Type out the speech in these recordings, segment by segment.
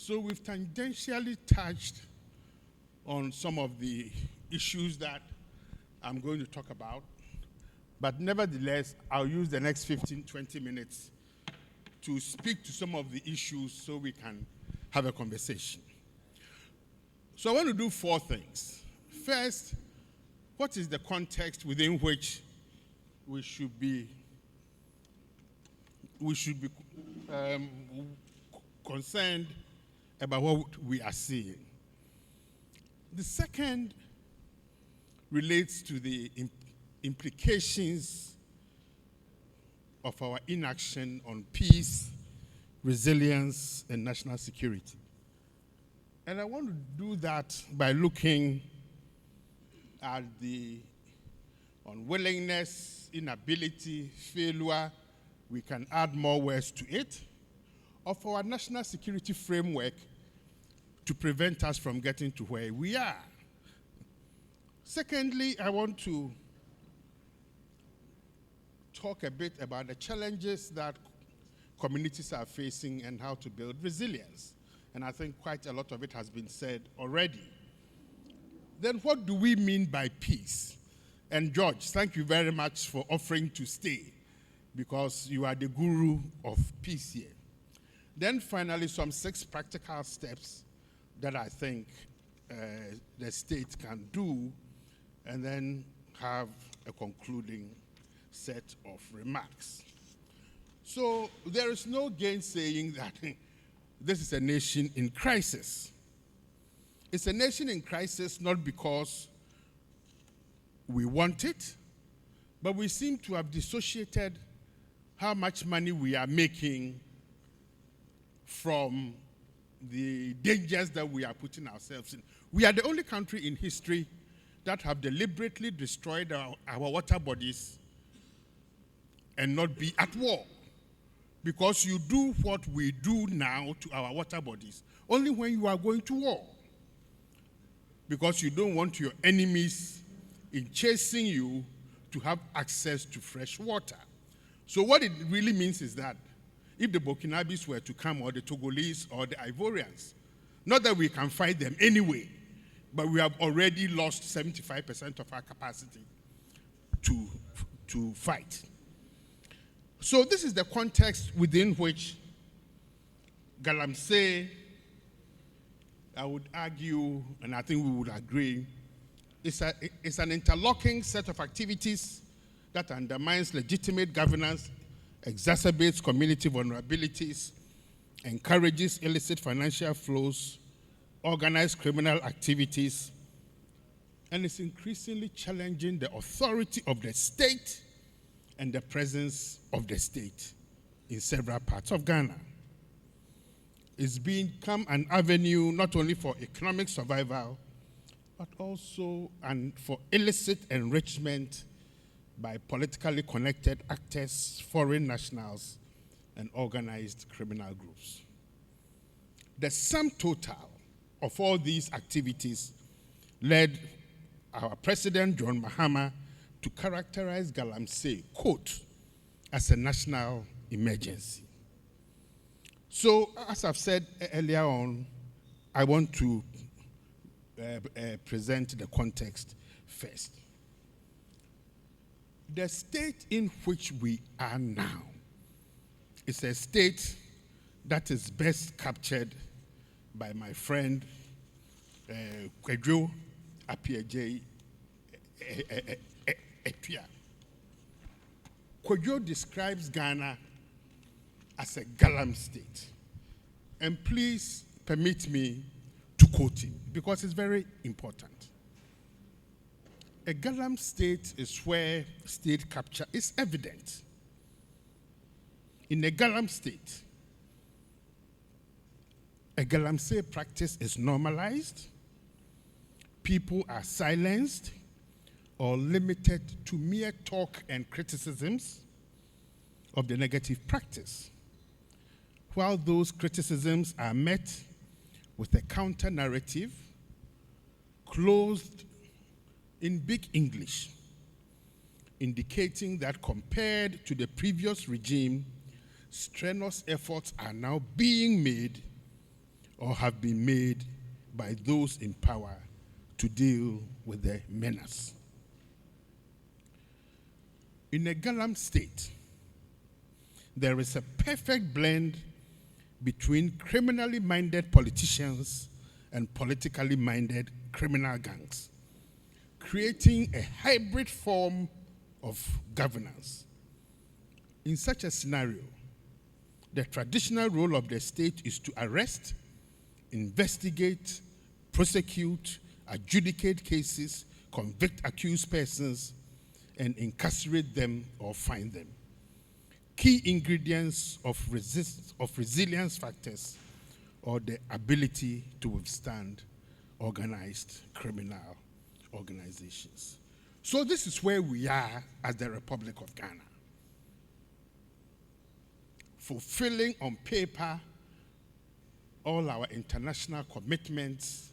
So we've tangentially touched on some of the issues that I'm going to talk about, but nevertheless, I'll use the next 15, 20 minutes to speak to some of the issues so we can have a conversation. So I want to do 4 things. First, what is the context within which we should be concerned about what we are seeing? The second relates to the implications of our inaction on peace, resilience, and national security. And I want to do that by looking at the unwillingness, inability, failure, we can add more words to it, of our national security framework to prevent us from getting to where we are. Secondly, I want to talk a bit about the challenges that communities are facing and how to build resilience. And I think quite a lot of it has been said already. Then what do we mean by peace? And George, thank you very much for offering to stay, because you are the guru of peace here. Then finally, some 6 practical steps that I think the state can do, and then have a concluding set of remarks. So there is no gainsaying that this is a nation in crisis. It's a nation in crisis not because we want it, but we seem to have dissociated how much money we are making from the dangers that we are putting ourselves in. We are the only country in history that have deliberately destroyed our water bodies and not be at war. Because you do what we do now to our water bodies only when you are going to war. Because you don't want your enemies in chasing you to have access to fresh water. So what it really means is that if the Burkinabes were to come, or the Togolese, or the Ivorians, not that we can fight them anyway, but we have already lost 75% of our capacity to fight. So this is the context within which Galamsey, I would argue, and I think we would agree, it's an interlocking set of activities that undermines legitimate governance, exacerbates community vulnerabilities, encourages illicit financial flows, organized criminal activities, and is increasingly challenging the authority of the state and the presence of the state in several parts of Ghana. It's become an avenue not only for economic survival, but also for illicit enrichment by politically connected actors, foreign nationals, and organized criminal groups. The sum total of all these activities led our President, John Mahama, to characterize Galamsey, quote, as a national emergency. So, as I've said earlier on, I want to present the context first. The state in which we are now is a state that is best captured by my friend Kwadwo Appiagyei Epia. Kwadwo describes Ghana as a Galam state. And please permit me to quote him, because it's very important. A Galam state is where state capture is evident. In a Galam state, a Galamsey practice is normalized, people are silenced or limited to mere talk and criticisms of the negative practice, while those criticisms are met with a counter-narrative clothed in big English, indicating that compared to the previous regime, strenuous efforts are now being made or have been made by those in power to deal with the menace. In a Galam state, there is a perfect blend between criminally minded politicians and politically minded criminal gangs, creating a hybrid form of governance. In such a scenario, the traditional role of the state is to arrest, investigate, prosecute, adjudicate cases, convict accused persons, and incarcerate them or fine them. Key ingredients of resilience factors or the ability to withstand organized criminal organizations. So this is where we are as the Republic of Ghana. Fulfilling on paper all our international commitments,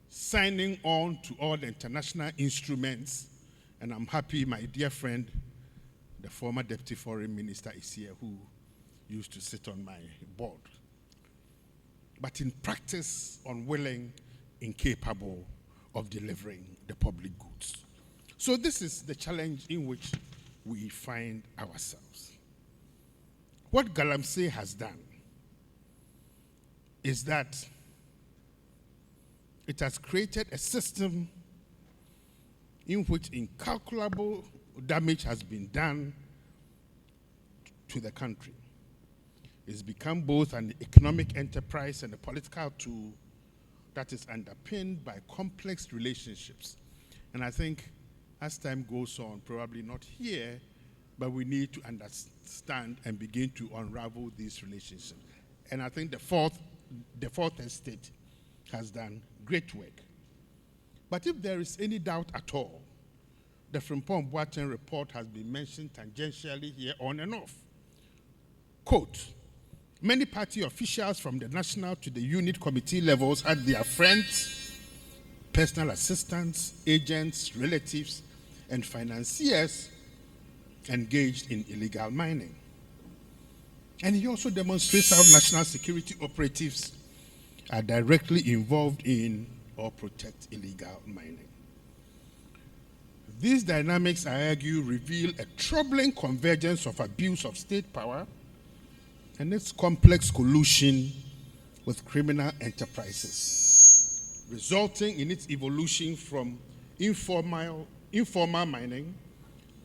signing on to all the international instruments, and I'm happy my dear friend, the former Deputy Foreign Minister is here, who used to sit on my board. But in practice, unwilling, incapable of delivering the public goods. So this is the challenge in which we find ourselves. What Galamsey has done is that it has created a system in which incalculable damage has been done to the country. It's become both an economic enterprise and a political tool that is underpinned by complex relationships. And I think as time goes on, probably not here, but we need to understand and begin to unravel these relationships. And I think the fourth estate has done great work. But if there is any doubt at all, the Frimpong Boateng report has been mentioned tangentially here on and off. Quote, many party officials from the national to the unit committee levels had their friends, personal assistants, agents, relatives, and financiers engaged in illegal mining. And he also demonstrates how national security operatives are directly involved in or protect illegal mining. These dynamics, I argue, reveal a troubling convergence of abuse of state power and its complex collusion with criminal enterprises, resulting in its evolution from informal mining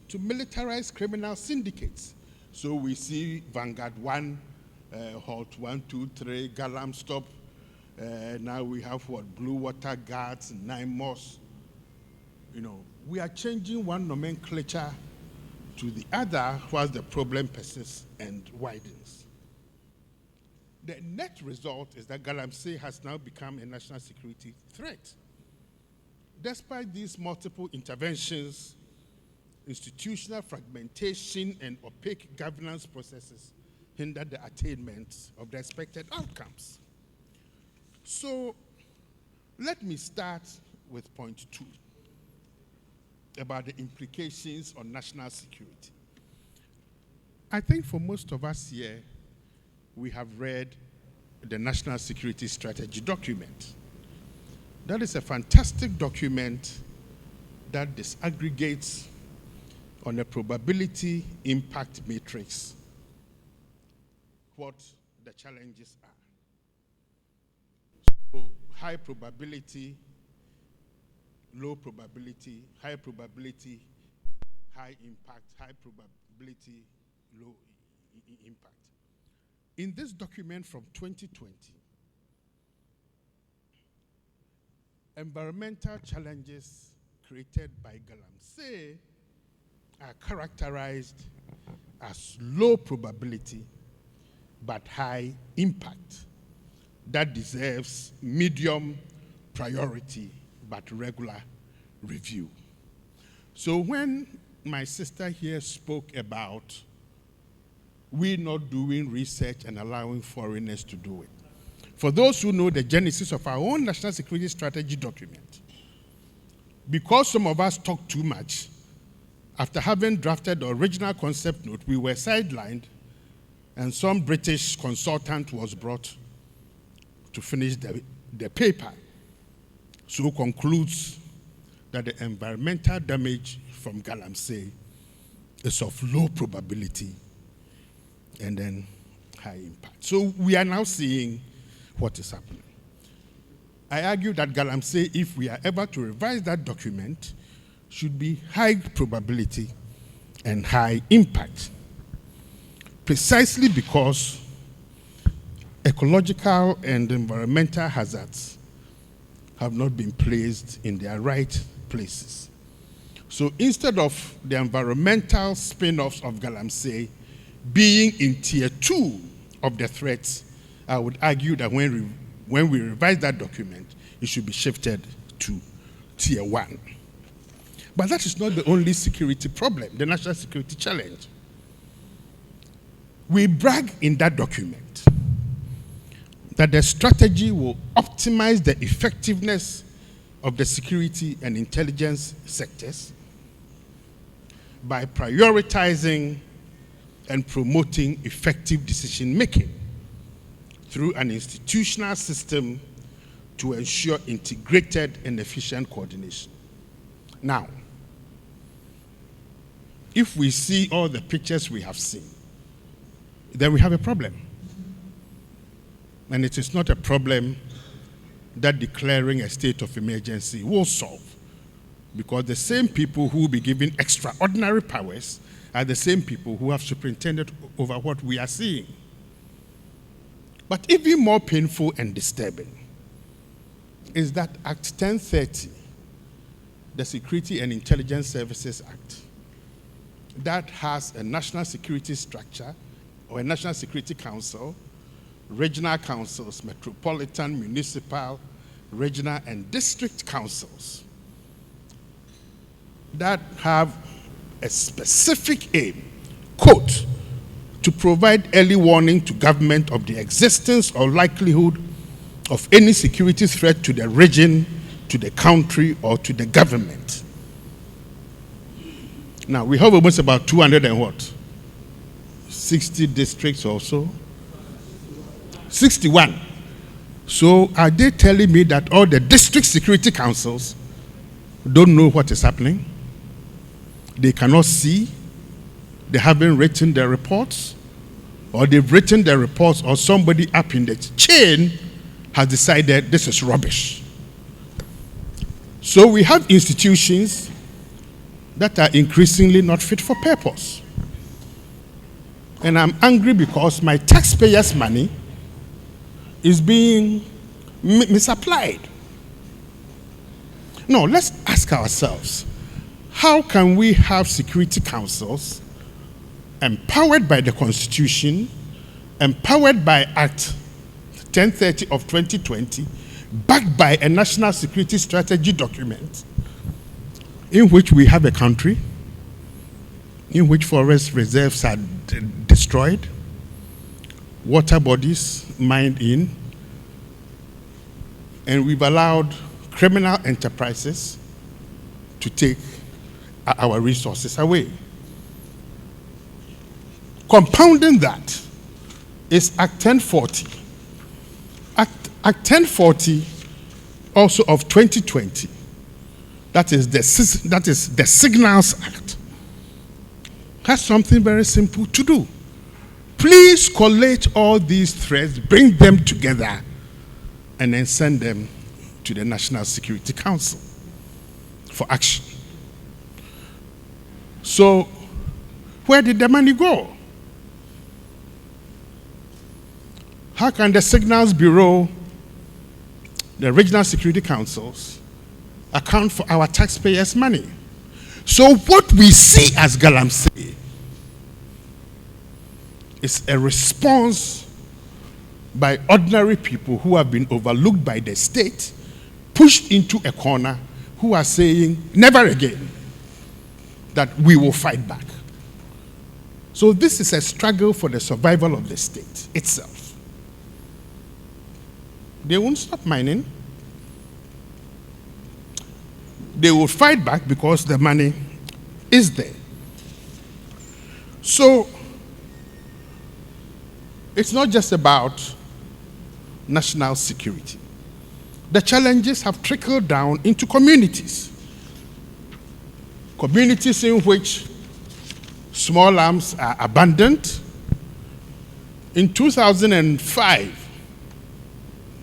to militarized criminal syndicates. So we see Vanguard 1, Halt 1, 2, 3, Galam Stop. Now we have Blue Water Guards, 9 Moss. We are changing one nomenclature to the other whilst the problem persists and widens. The net result is that Galamsey has now become a national security threat. Despite these multiple interventions, institutional fragmentation and opaque governance processes hinder the attainment of the expected outcomes. So let me start with point 2. About the implications on national security. I think for most of us here, we have read the National Security Strategy document. That is a fantastic document that disaggregates on a probability impact matrix what the challenges are. So high probability, low probability, high probability, high impact, high probability, low impact. In this document from 2020, environmental challenges created by Galamsey are characterized as low probability but high impact that deserves medium priority but regular review. So when my sister here spoke about we not doing research and allowing foreigners to do it, for those who know the genesis of our own national security strategy document, because some of us talk too much, after having drafted the original concept note, we were sidelined and some British consultant was brought to finish the paper, so concludes that the environmental damage from Galamsey is of low probability and then high impact. So we are now seeing what is happening. I argue that Galamsey, if we are ever to revise that document, should be high probability and high impact, precisely because ecological and environmental hazards have not been placed in their right places. So instead of the environmental spin-offs of Galamsey being in tier 2 of the threats, I would argue that when we revise that document, it should be shifted to tier 1. But that is not the only security problem, the national security challenge. We brag in that document that the strategy will optimize the effectiveness of the security and intelligence sectors by prioritizing and promoting effective decision-making through an institutional system to ensure integrated and efficient coordination. Now, if we see all the pictures we have seen, then we have a problem. And it is not a problem that declaring a state of emergency will solve, because the same people who will be given extraordinary powers are the same people who have superintended over what we are seeing. But even more painful and disturbing is that Act 1030, the Security and Intelligence Services Act, that has a national security structure or a national security council, regional councils, metropolitan, municipal, regional, and district councils that have a specific aim, quote, to provide early warning to government of the existence or likelihood of any security threat to the region, to the country, or to the government. Now, we have almost about 200 and what? 60 districts or so? 61. So are they telling me that all the district security councils don't know what is happening? They cannot see? They haven't written their reports? Or they've written their reports, or somebody up in the chain has decided this is rubbish? So we have institutions that are increasingly not fit for purpose. And I'm angry because my taxpayers' money is being misapplied. No, let's ask ourselves, how can we have security councils empowered by the Constitution, empowered by Act 1030 of 2020, backed by a national security strategy document, in which we have a country in which forest reserves are destroyed, water bodies mined in, and we've allowed criminal enterprises to take our resources away. Compounding that is Act 1040. Act 1040 also of 2020, that is the Signals Act, has something very simple to do. Please collate all these threads, bring them together, and then send them to the National Security Council for action. So, where did the money go? How can the Signals Bureau, the regional security councils, account for our taxpayers' money? So what we see as Galamsey is a response by ordinary people who have been overlooked by the state, pushed into a corner, who are saying, never again, that we will fight back. So this is a struggle for the survival of the state itself. They won't stop mining. They will fight back because the money is there. So it's not just about national security. The challenges have trickled down into communities. Communities in which small arms are abundant. In 2005,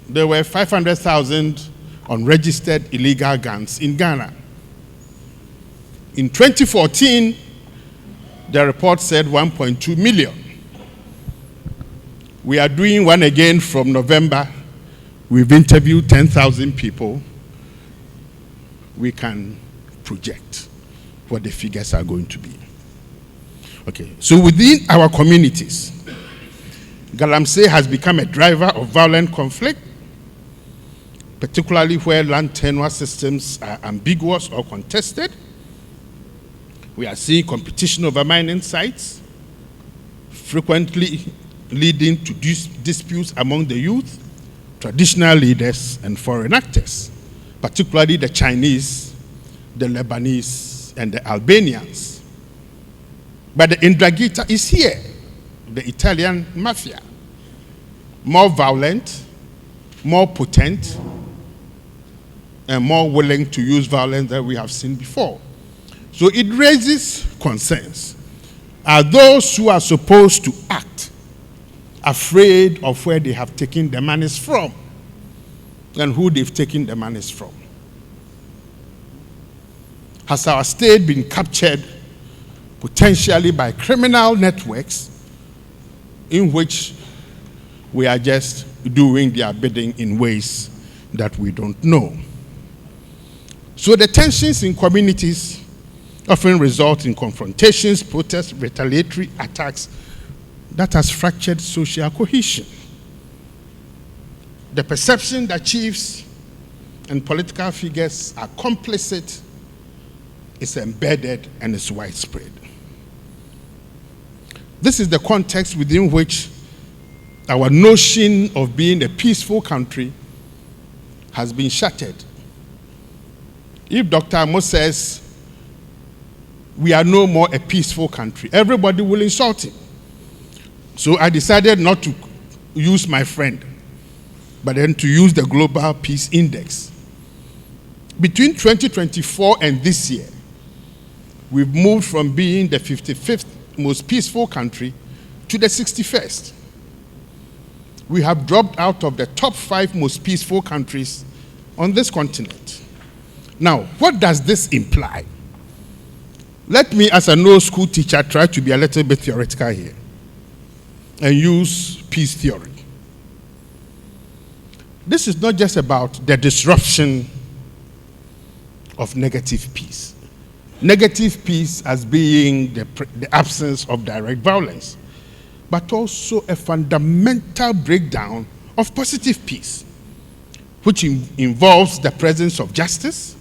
there were 500,000 unregistered illegal guns in Ghana. In 2014, the report said 1.2 million. We are doing one again from November. We've interviewed 10,000 people. We can project what the figures are going to be. Okay, so within our communities, Galamsey has become a driver of violent conflict, particularly where land tenure systems are ambiguous or contested. We are seeing competition over mining sites, frequently leading to disputes among the youth, traditional leaders, and foreign actors, particularly the Chinese, the Lebanese, and the Albanians. But the Indragita is here, the Italian mafia, more violent, more potent, and more willing to use violence than we have seen before. So it raises concerns. Are those who are supposed to act afraid of where they have taken the monies from and who they've taken the monies from? Has our state been captured potentially by criminal networks in which we are just doing their bidding in ways that we don't know? So the tensions in communities often result in confrontations, protests, retaliatory attacks that has fractured social cohesion. The perception that chiefs and political figures are complicit is embedded and is widespread. This is the context within which our notion of being a peaceful country has been shattered. If Dr. Amo says we are no more a peaceful country, everybody will insult him. So I decided not to use my friend, but then to use the Global Peace Index. Between 2024 and this year, we've moved from being the 55th most peaceful country to the 61st. We have dropped out of the top 5 most peaceful countries on this continent. Now, what does this imply? Let me, as an old school teacher, try to be a little bit theoretical here and use peace theory. This is not just about the disruption of negative peace. Negative peace as being the absence of direct violence, but also a fundamental breakdown of positive peace, which involves the presence of justice,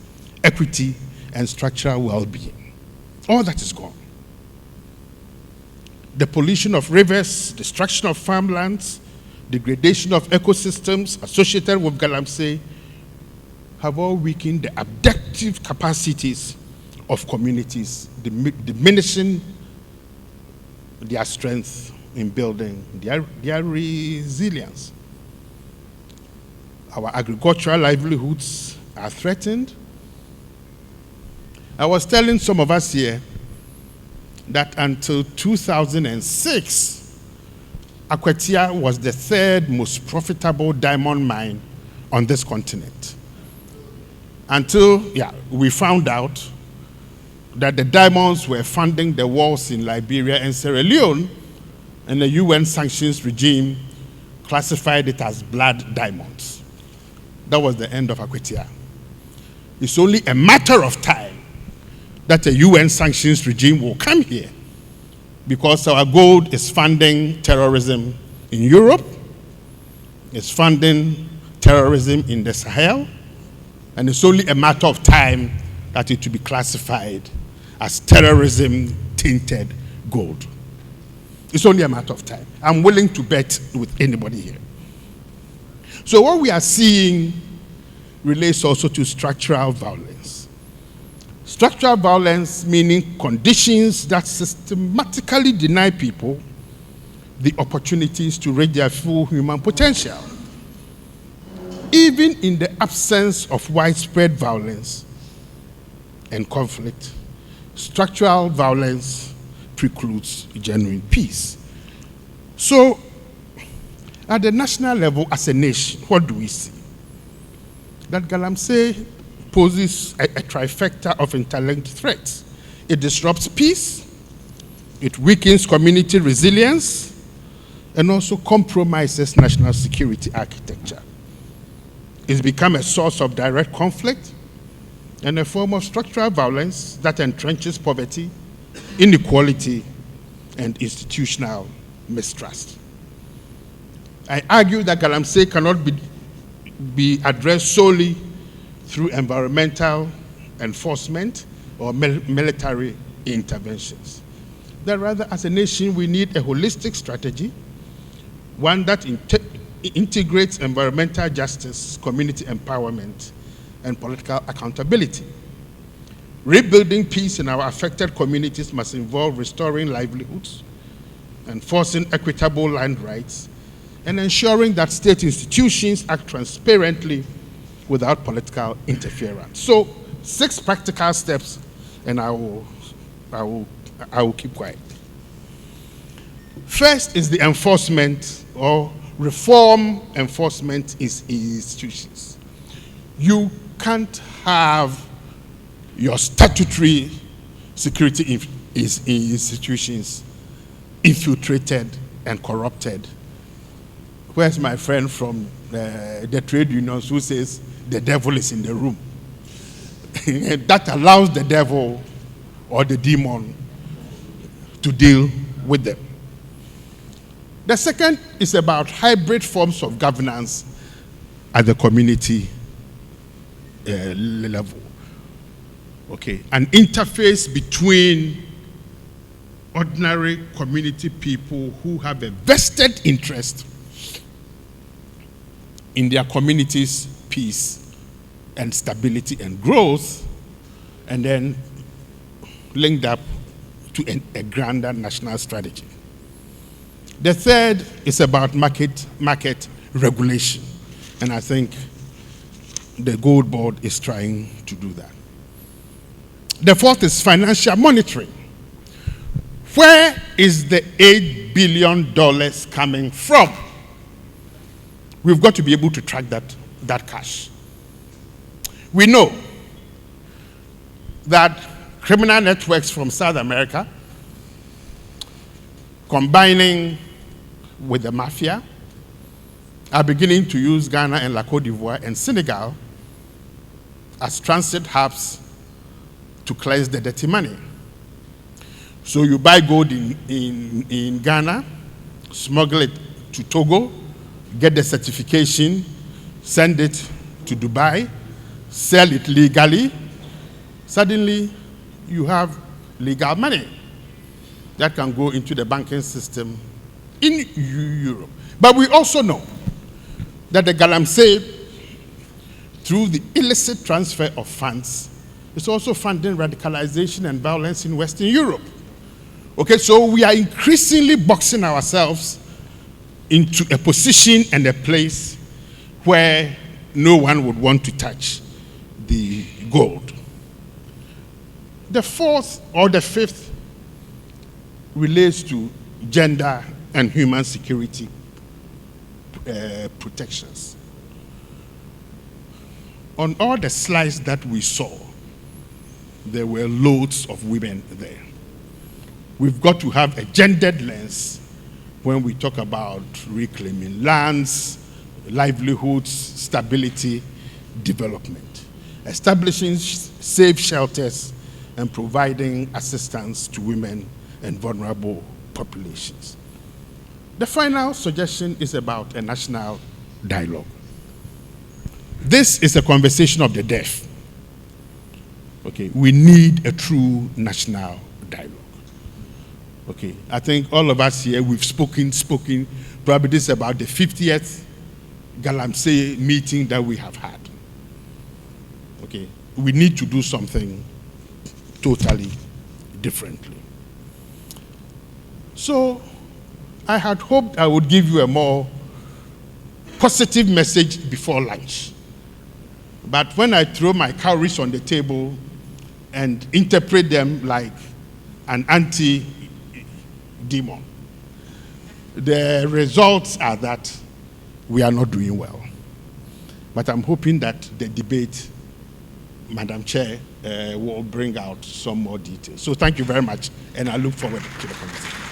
equity, and structural well-being. All that is gone. The pollution of rivers, destruction of farmlands, degradation of ecosystems associated with Galamsey have all weakened the adaptive capacities of communities, diminishing their strength in building their resilience. Our agricultural livelihoods are threatened. I was telling some of us here that until 2006, Akwatia was the 3rd most profitable diamond mine on this continent. Until we found out that the diamonds were funding the wars in Liberia and Sierra Leone, and the UN sanctions regime classified it as blood diamonds. That was the end of Akwatia. It's only a matter of time that a UN sanctions regime will come here, because our gold is funding terrorism in Europe, it's funding terrorism in the Sahel, and it's only a matter of time that it will be classified as terrorism-tainted gold. It's only a matter of time. I'm willing to bet with anybody here. So what we are seeing relates also to structural violence. Structural violence meaning conditions that systematically deny people the opportunities to reach their full human potential. even in the absence of widespread violence and conflict, structural violence precludes genuine peace. So, at the national level, as a nation, what do we see? That Galamsey poses a trifecta of interlinked threats. It disrupts peace, it weakens community resilience, and also compromises national security architecture. It's become a source of direct conflict and a form of structural violence that entrenches poverty, inequality, and institutional mistrust. I argue that Galamsey cannot be addressed solely through environmental enforcement or military interventions. That rather, as a nation, we need a holistic strategy, one that integrates environmental justice, community empowerment, and political accountability. Rebuilding peace in our affected communities must involve restoring livelihoods, enforcing equitable land rights, and ensuring that state institutions act transparently without political interference. So, 6 practical steps, and I will keep quiet. First is the enforcement or reform enforcement institutions. You can't have your statutory security institutions infiltrated and corrupted. Where's my friend from the trade unions who says the devil is in the room? That allows the devil or the demon to deal with them. The second is about hybrid forms of governance at the community level. Okay, an interface between ordinary community people who have a vested interest in their community's peace and stability and growth, and then linked up to a grander national strategy. The third is about market regulation, and I think the Gold Board is trying to do that. The fourth is financial monitoring. Where is the $8 billion coming from? We've got to be able to track that cash. We know that criminal networks from South America, combining with the mafia, are beginning to use Ghana and La Côte d'Ivoire and Senegal as transit hubs to cleanse the dirty money. So you buy gold in Ghana, smuggle it to Togo, get the certification, send it to Dubai, sell it legally. Suddenly, you have legal money that can go into the banking system in Europe. But we also know that the Galamsey, through the illicit transfer of funds, is also funding radicalization and violence in Western Europe. Okay, so we are increasingly boxing ourselves into a position and a place where no one would want to touch the gold. The fourth or the fifth relates to gender and human security protections. On all the slides that we saw, there were loads of women there. We've got to have a gendered lens when we talk about reclaiming lands, livelihoods, stability, development, establishing safe shelters, and providing assistance to women and vulnerable populations. The final suggestion is about a national dialogue. This is a conversation of the deaf. Okay, we need a true national dialogue. Okay, I think all of us here, we've spoken. Probably this is about the 50th Galamsey meeting that we have had. Okay, we need to do something totally differently. So, I had hoped I would give you a more positive message before lunch. But when I throw my cowries on the table and interpret them like an anti-demon, the results are that we are not doing well. But I'm hoping that the debate, Madam Chair, will bring out some more details. So thank you very much, and I look forward to the conversation.